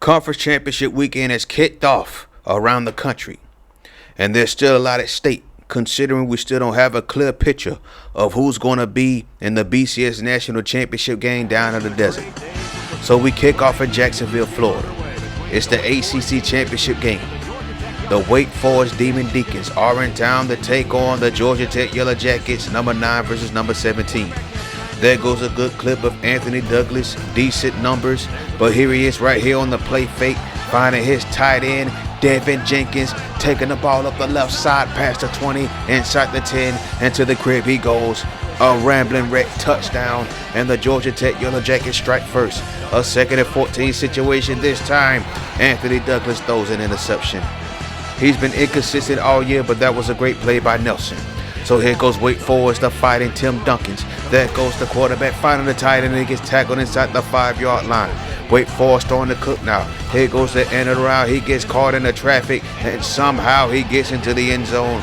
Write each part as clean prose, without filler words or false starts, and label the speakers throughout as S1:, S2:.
S1: Conference championship weekend has kicked off around the country, and there's still a lot at stake, considering we still don't have a clear picture of who's going to be in the BCS National Championship game down in the desert. So we kick off in Jacksonville, Florida. It's the ACC Championship game. The Wake Forest Demon Deacons are in town to take on the Georgia Tech Yellow Jackets, number 9 versus number 17. There goes a good clip of Anthony Douglas, decent numbers, but here he is right here on the play fake, finding his tight end, Devin Jenkins, taking the ball up the left side past the 20, inside the 10, and to the crib he goes. A rambling wreck touchdown, and the Georgia Tech Yellow Jackets strike first. A 2nd and 14 situation this time. Anthony Douglas throws an interception. He's been inconsistent all year, but that was a great play by Nelson. So here goes Wake Forest, the fighting Tim Duncans. There goes the quarterback finding the tight end, and he gets tackled inside the 5-yard line. Wake Forest on the cook now. Here goes the end of the route. He gets caught in the traffic, and somehow he gets into the end zone.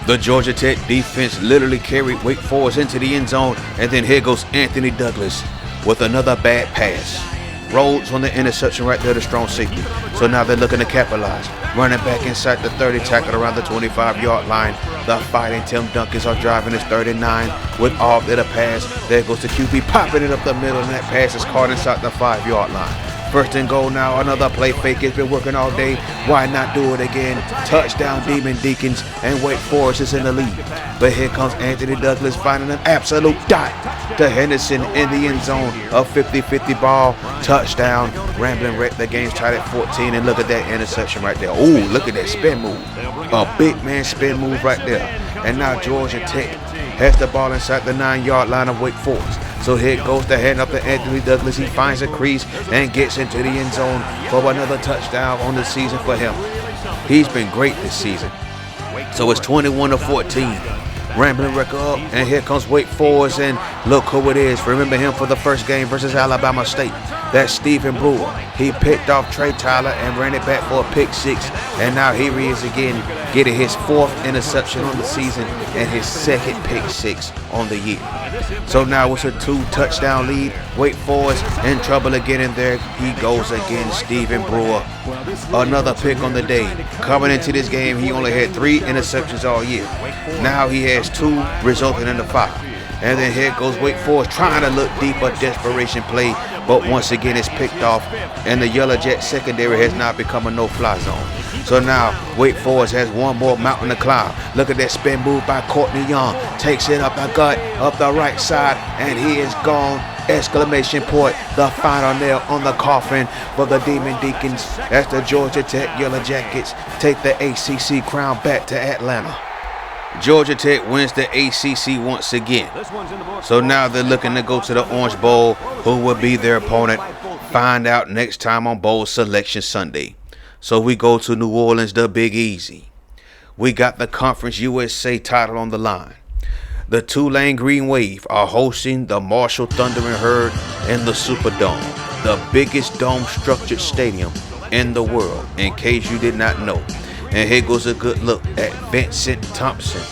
S1: The Georgia Tech defense literally carried Wake Forest into the end zone, and then here goes Anthony Douglas with another bad pass. Rhodes on the interception right there, the strong safety. So now they're looking to capitalize. Running back inside the 30, tackled around the 25-yard line. The fighting Tim Duncans are driving his 39 with off to the pass. There goes the QB popping it up the middle, and that pass is caught inside the 5-yard line. 1st and goal now, another play fake. It's been working all day. Why not do it again? Touchdown Demon Deacons, and Wake Forest is in the lead. But here comes Anthony Douglas finding an absolute dot to Henderson in the end zone. A 50-50 ball, touchdown. Rambling wreck, the game's tied at 14, and look at that interception right there. Ooh, look at that spin move. A big man spin move right there. And now Georgia Tech has the ball inside the 9-yard line of Wake Forest. So here goes the hand up to Anthony Douglas. He finds a crease and gets into the end zone for another touchdown on the season for him. He's been great this season. So it's 21-14. Rambling record up, and here comes Wake Forest, and look who it is. Remember him for the first game versus Alabama State. That's Stephen Brewer. He picked off Trey Tyler and ran it back for a pick 6, and now here he is again, getting his 4th interception on the season and his 2nd pick 6 on the year. So now it's a 2-touchdown lead. Wake Forest in trouble again, and there he goes again, Stephen Brewer. Another pick on the day. Coming into this game, he only had 3 interceptions all year. Now he has 2, resulting in the 5. And then here goes Wake Forest trying to look deep, a desperation play, but once again it's picked off, and the Yellow Jet secondary has now become a no-fly zone. So now Wake Forest has one more mountain to climb. Look at that spin move by Courtney Young. Takes it up the gut, up the right side, and he is gone. Exclamation point, the final nail on the coffin for the Demon Deacons as the Georgia Tech Yellow Jackets take the ACC crown back to Atlanta. Georgia Tech wins the ACC once again. So now they're looking to go to the Orange Bowl. Who will be their opponent? Find out next time on Bowl Selection Sunday. So we go to New Orleans, the Big Easy. We got the Conference USA title on the line. The Tulane Green Wave are hosting the Marshall Thundering Herd in the Superdome, the biggest dome-structured stadium in the world, in case you did not know. And here goes a good look at Vincent Thompson.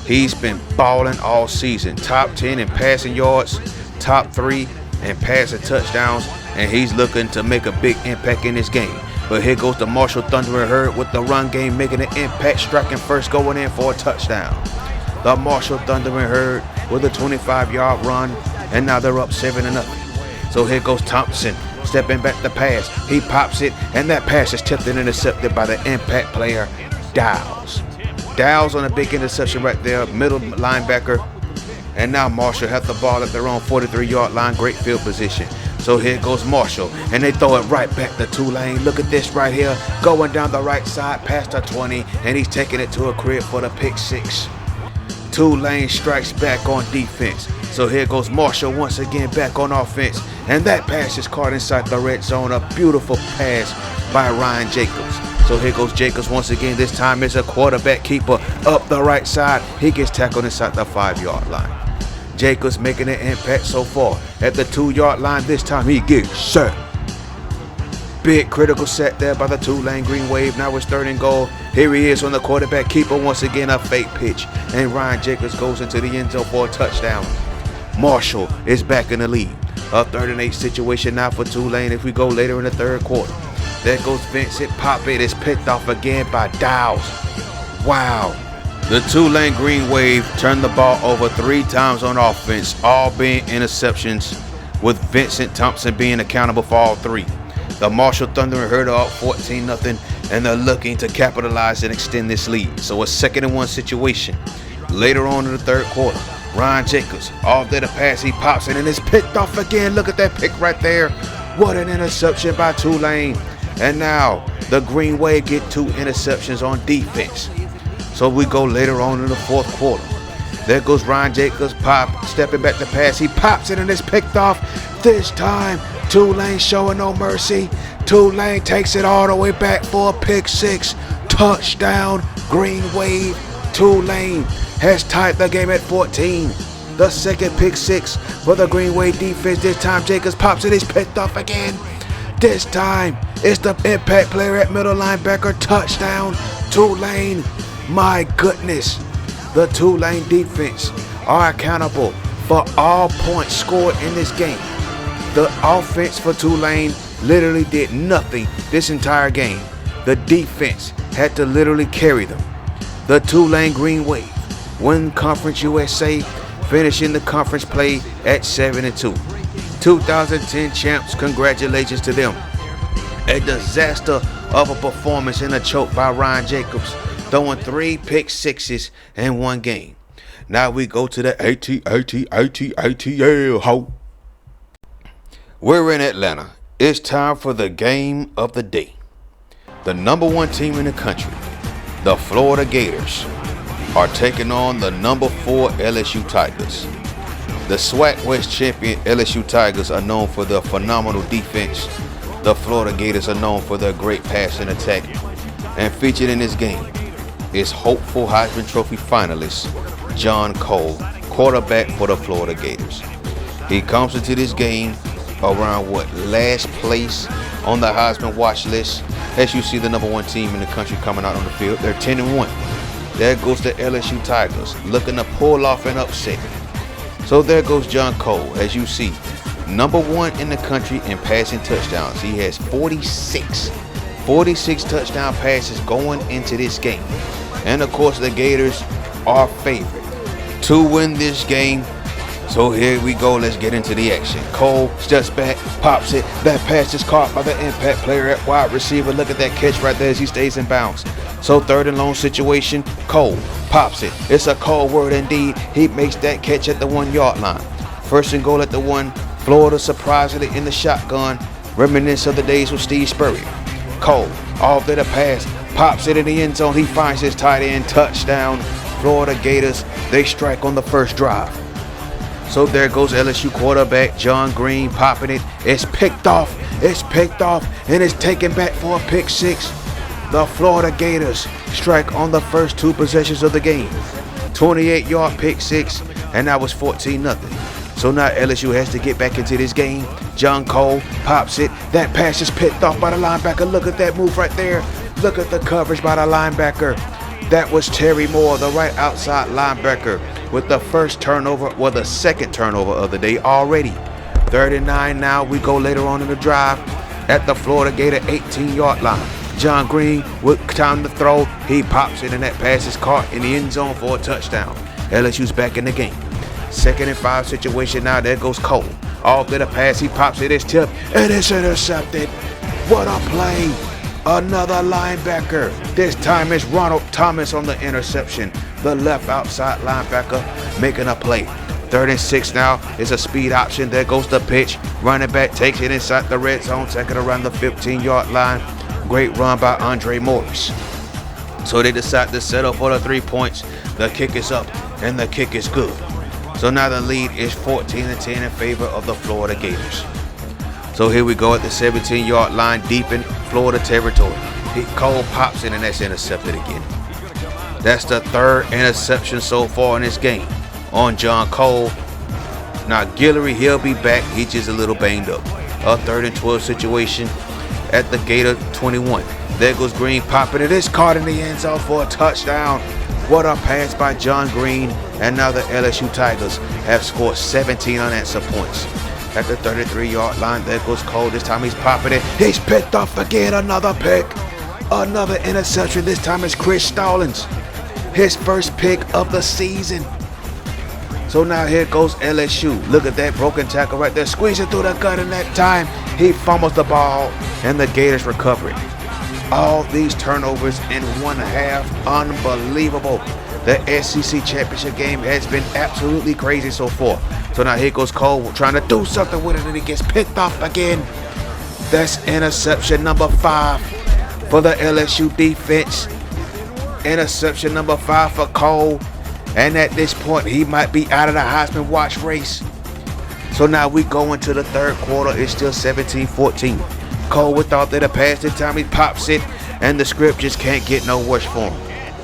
S1: He's been balling all season. Top 10 in passing yards, top 3 in passing touchdowns, and he's looking to make a big impact in this game. But here goes the Marshall Thundering Herd with the run game making an impact, striking first, going in for a touchdown. The Marshall Thundering Herd with a 25-yard run, and now they're up 7-0. So here goes Thompson, stepping back the pass. He pops it, and that pass is tipped and intercepted by the impact player, Dowles. Dowles on a big interception right there, middle linebacker. And now Marshall has the ball at their own 43-yard line, great field position. So here goes Marshall, and they throw it right back to Tulane. Look at this right here, going down the right side past the 20, and he's taking it to a crib for the pick 6. Tulane strikes back on defense. So here goes Marshall once again back on offense. And that pass is caught inside the red zone. A beautiful pass by Ryan Jacobs. So here goes Jacobs once again. This time it's a quarterback keeper up the right side. He gets tackled inside the 5-yard line. Jacobs making an impact so far. At the 2-yard line this time he gets set. Big critical set there by the Tulane Green Wave. Now it's 3rd and goal. Here he is on the quarterback keeper once again, a fake pitch. And Ryan Jacobs goes into the end zone for a touchdown. Marshall is back in the lead. A 3rd and 8 situation now for Tulane if we go later in the 3rd quarter. There goes Vincent. Pop it. It's picked off again by Dowles. Wow. The Tulane Green Wave turned the ball over 3 times on offense, all being interceptions, with Vincent Thompson being accountable for all 3. The Marshall Thunder heard up 14-0, and they're looking to capitalize and extend this lead. So a 2nd-and-1 situation. Later on in the 3rd quarter, Ryan Jacobs, off there to pass, he pops it, and it's picked off again. Look at that pick right there. What an interception by Tulane. And now the Green Wave get 2 interceptions on defense. So we go later on in the 4th quarter. There goes Ryan Jacobs, stepping back to pass. He pops it and it's picked off. This time, Tulane showing no mercy. Tulane takes it all the way back for a pick 6. Touchdown, Green Wave. Tulane has tied the game at 14. The 2nd pick 6 for the Green Wave defense. This time, Jacobs pops it. It's picked off again. This time, it's the impact player at middle linebacker. Touchdown, Tulane. My goodness, the Tulane defense are accountable for all points scored in this game. The offense for Tulane literally did nothing this entire game. The defense had to literally carry them. The Tulane Green Wave win Conference USA, finishing the conference play at 7-2. 2010 champs, congratulations to them. A disaster of a performance and a choke by Ryan Jacobs, throwing 3 pick 6s in 1 game. Now we go to the ATL ho. We're in Atlanta. It's time for the game of the day. The number 1 team in the country, the Florida Gators, are taking on the number 4 LSU Tigers. The SWAC West champion LSU Tigers are known for their phenomenal defense. The Florida Gators are known for their great passing attack. And featured in this game is hopeful Heisman Trophy finalist John Cole, quarterback for the Florida Gators. He comes into this game around last place on the Heisman watch list. As you see, the number 1 team in the country coming out on the field. They're 10-1. There goes the LSU Tigers looking to pull off an upset. So there goes John Cole. As you see, number 1 in the country in passing touchdowns. He has 46 touchdown passes going into this game. And of course, the Gators are favored to win this game. So here we go. Let's get into the action. Cole steps back, pops it. That pass is caught by the impact player at wide receiver. Look at that catch right there as he stays in bounds. So 3rd and long situation. Cole pops it. It's a Cole word indeed. He makes that catch at the 1-yard line. 1st and goal at the 1. Florida surprisingly in the shotgun. Reminiscent of the days with Steve Spurrier. Cole off there to pass. Pops it in the end zone. He finds his tight end. Touchdown. Florida Gators. They strike on the 1st drive. So there goes LSU quarterback John Green popping it. It's picked off. And it's taken back for a pick 6. The Florida Gators strike on the first 2 possessions of the game. 28-yard pick 6, and that was 14-0. So now LSU has to get back into this game. John Cole pops it. That pass is picked off by the linebacker. Look at that move right there. Look at the coverage by the linebacker. That was Terry Moore, the right outside linebacker, with the 1st turnover, the 2nd turnover of the day already. 3rd and 9 now. We go later on in the drive at the Florida Gator 18-yard line. John Green with time to throw. He pops it, and that pass is caught in the end zone for a touchdown. LSU's back in the game. 2nd and 5 situation now. There goes Cole. Off to the pass. He pops it. It's tipped, and it's intercepted. What a play. Another linebacker. This time it's Ronald Thomas on the interception. The left outside linebacker making a play. 3rd and 6 now. It's a speed option. There goes the pitch. Running back takes it inside the red zone. Taking it around the 15-yard line. Great run by Andre Morris. So they decide to settle for the 3 points. The kick is up, and the kick is good. So now the lead is 14-10 in favor of the Florida Gators. So here we go at the 17-yard line, deep in Florida territory. Cole pops in, and that's intercepted again. That's the 3rd interception so far in this game on John Cole. Now Guillory, he'll be back. He's just a little banged up. A 3rd and 12 situation at the Gator 21. There goes Green popping it. It's caught in the end zone for a touchdown. What a pass by John Green. And now the LSU Tigers have scored 17 unanswered points. at the 33-yard line. There goes Cole. This time he's popping it. He's picked off again. Another pick. Another interception. This time it's Chris Stallings. His first pick of the season. So now here goes LSU. Look at that broken tackle right there. Squeezing through the gut, and that time he fumbles the ball and the Gators recover it. All these turnovers in 1/2. Unbelievable. The SEC championship game has been absolutely crazy so far. So now here goes Cole trying to do something with it, and he gets picked off again. That's interception number 5 for the LSU defense. Interception number 5 for Cole. And at this point, he might be out of the Heisman Watch race. So now we go into the third quarter. It's still 17-14. Cole without that pass. This time he pops it, and the script just can't get no worse for him.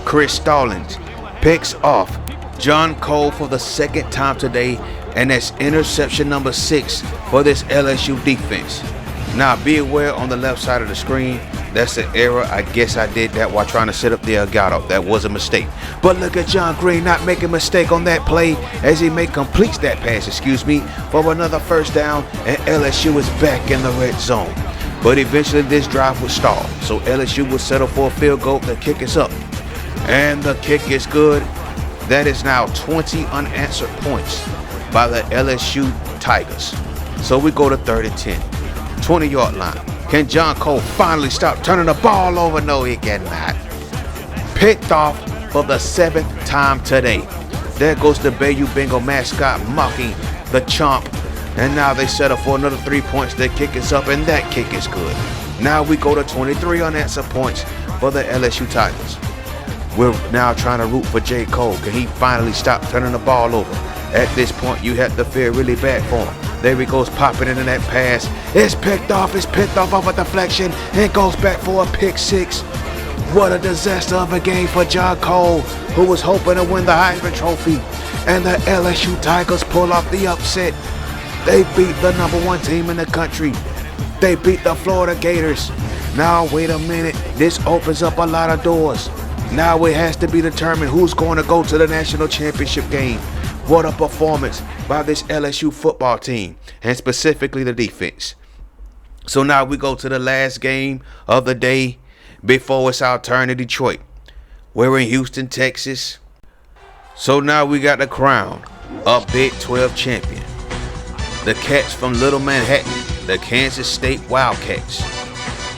S1: Chris Stallings picks off John Cole for the second time today, and that's interception number 6 for this LSU defense. Now be aware on the left side of the screen, that's an error. I guess I did that while trying to set up the Elgato. That was a mistake. But look at John Green not making a mistake on that play as he completes that pass, for another first down, and LSU is back in the red zone. But eventually this drive was stalled, so LSU will settle for a field goal. The kick is up, and the kick is good. That is now 20 unanswered points by the LSU Tigers. So we go to 3rd and 10. 20-yard line. Can John Cole finally stop turning the ball over? No, he cannot. Picked off for the 7th time today. There goes the Bayou Bengal mascot mocking the chomp. And now they settle for another 3 points. Their kick is up, and that kick is good. Now we go to 23 unanswered points for the LSU Tigers. We're now trying to root for J. Cole. Can he finally stop turning the ball over? At this point, you have to feel really bad for him. There he goes, popping into that pass. It's picked off of a deflection, and goes back for a pick 6. What a disaster of a game for John Cole, who was hoping to win the Heisman Trophy. And the LSU Tigers pull off the upset. They beat the number 1 team in the country. They beat the Florida Gators. Now, wait a minute. This opens up a lot of doors. Now it has to be determined who's going to go to the national championship game. What a performance by this LSU football team, and specifically the defense. So now we go to the last game of the day before it's our turn to Detroit. We're in Houston, Texas. So now we got the crown, a Big 12 champion. The Cats from Little Manhattan, the Kansas State Wildcats,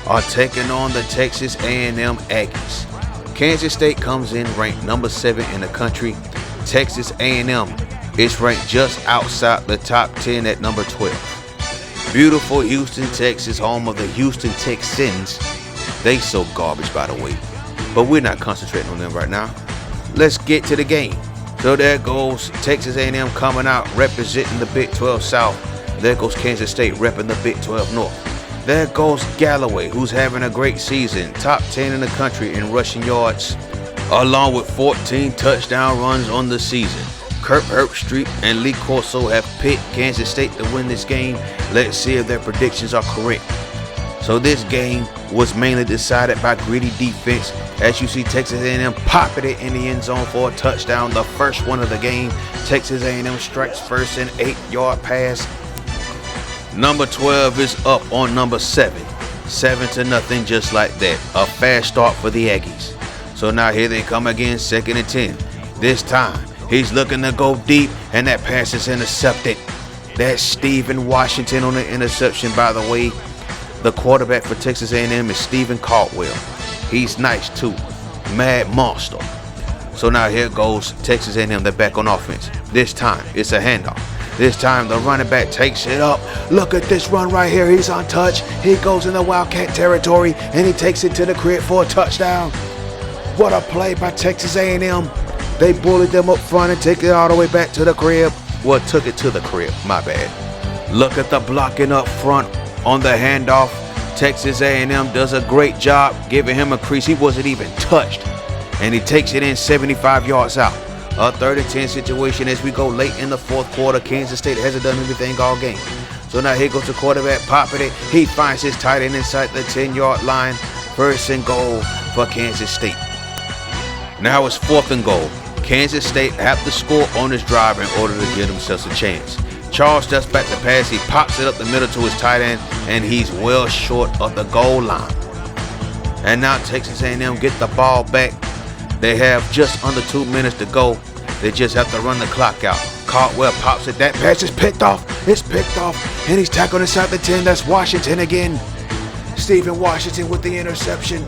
S1: are taking on the Texas A&M Aggies. Kansas State comes in ranked number 7 in the country. Texas A&M is ranked just outside the top 10 at number 12. Beautiful Houston, Texas, home of the Houston Texans. They so garbage, by the way. But we're not concentrating on them right now. Let's get to the game. So there goes Texas A&M coming out representing the Big 12 South. There goes Kansas State repping the Big 12 North. There goes Galloway, who's having a great season. Top 10 in the country in rushing yards, along with 14 touchdown runs on the season. Kirk Herbstreit and Lee Corso have picked Kansas State to win this game. Let's see if their predictions are correct. So this game was mainly decided by gritty defense. As you see, Texas A&M popping it in the end zone for a touchdown, the first one of the game. Texas A&M strikes first, an 8-yard pass. Number 12 is up on number 7. 7-0, just like that. A fast start for the Aggies. So now here they come again, 2nd and 10. This time, he's looking to go deep, and that pass is intercepted. That's Stephen Washington on the interception, by the way. The quarterback for Texas A&M is Stephen Caldwell. He's nice too. Mad monster. So now here goes Texas A&M. They're back on offense. This time, it's a handoff. This time, the running back takes it up. Look at this run right here. He's untouched. He goes in the Wildcat territory, and he takes it to the crib for a touchdown. What a play by Texas A&M. They bullied them up front and take it all the way back to the crib. Well, took it to the crib. My bad. Look at the blocking up front on the handoff. Texas A&M does a great job giving him a crease. He wasn't even touched. And he takes it in 75 yards out. A 3rd and 10 situation as we go late in the 4th quarter. Kansas State hasn't done anything all game. So now here goes the quarterback popping it. He finds his tight end inside the 10-yard line. 1st and goal for Kansas State. Now it's 4th and goal. Kansas State have to score on this drive in order to give themselves a chance. Charles steps back to pass. He pops it up the middle to his tight end, and he's well short of the goal line. And now Texas A&M get the ball back. They have just under 2 minutes to go. They just have to run the clock out. Caldwell pops it. That pass is picked off. It's picked off, and he's tackled inside the 10. That's Washington again. Stephen Washington with the interception.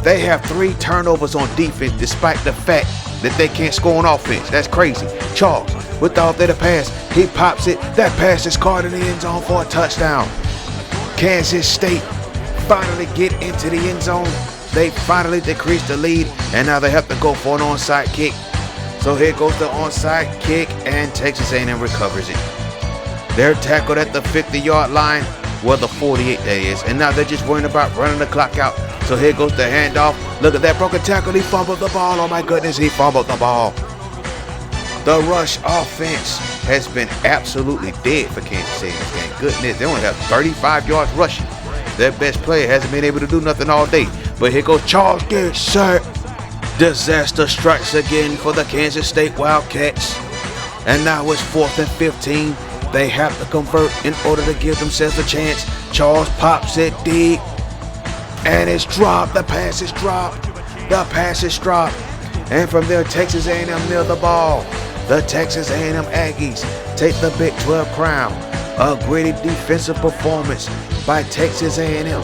S1: They have 3 turnovers on defense despite the fact that they can't score on offense. That's crazy. Charles with the off-the pass. He pops it. That pass is caught in the end zone for a touchdown. Kansas State finally get into the end zone. They finally decrease the lead, and now they have to go for an onside kick. So here goes the onside kick, and Texas A&M recovers it. They're tackled at the 50-yard line, well, the 48 that is, and now they're just worrying about running the clock out. So here goes the handoff. Look at that broken tackle. He fumbled the ball. Oh my goodness, he fumbled the ball. The rush offense has been absolutely dead for Kansas City in this game. Goodness, they only have 35 yards rushing. Their best player hasn't been able to do nothing all day. But here goes Charles. Get set. Disaster strikes again for the Kansas State Wildcats. And now it's 4th and 15. They have to convert in order to give themselves a chance. Charles pops it deep. And it's dropped. The pass is dropped. The pass is dropped. And from there, Texas A&M near the ball. The Texas A&M Aggies take the Big 12 crown. A gritty defensive performance by Texas A&M.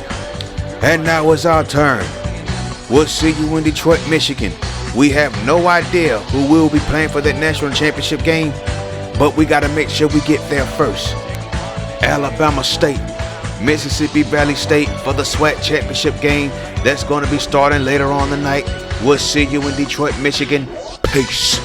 S1: And now it's our turn. We'll see you in Detroit, Michigan. We have no idea who will be playing for that national championship game, but we got to make sure we get there first. Alabama State, Mississippi Valley State for the SWAC championship game. That's going to be starting later on tonight. We'll see you in Detroit, Michigan. Peace.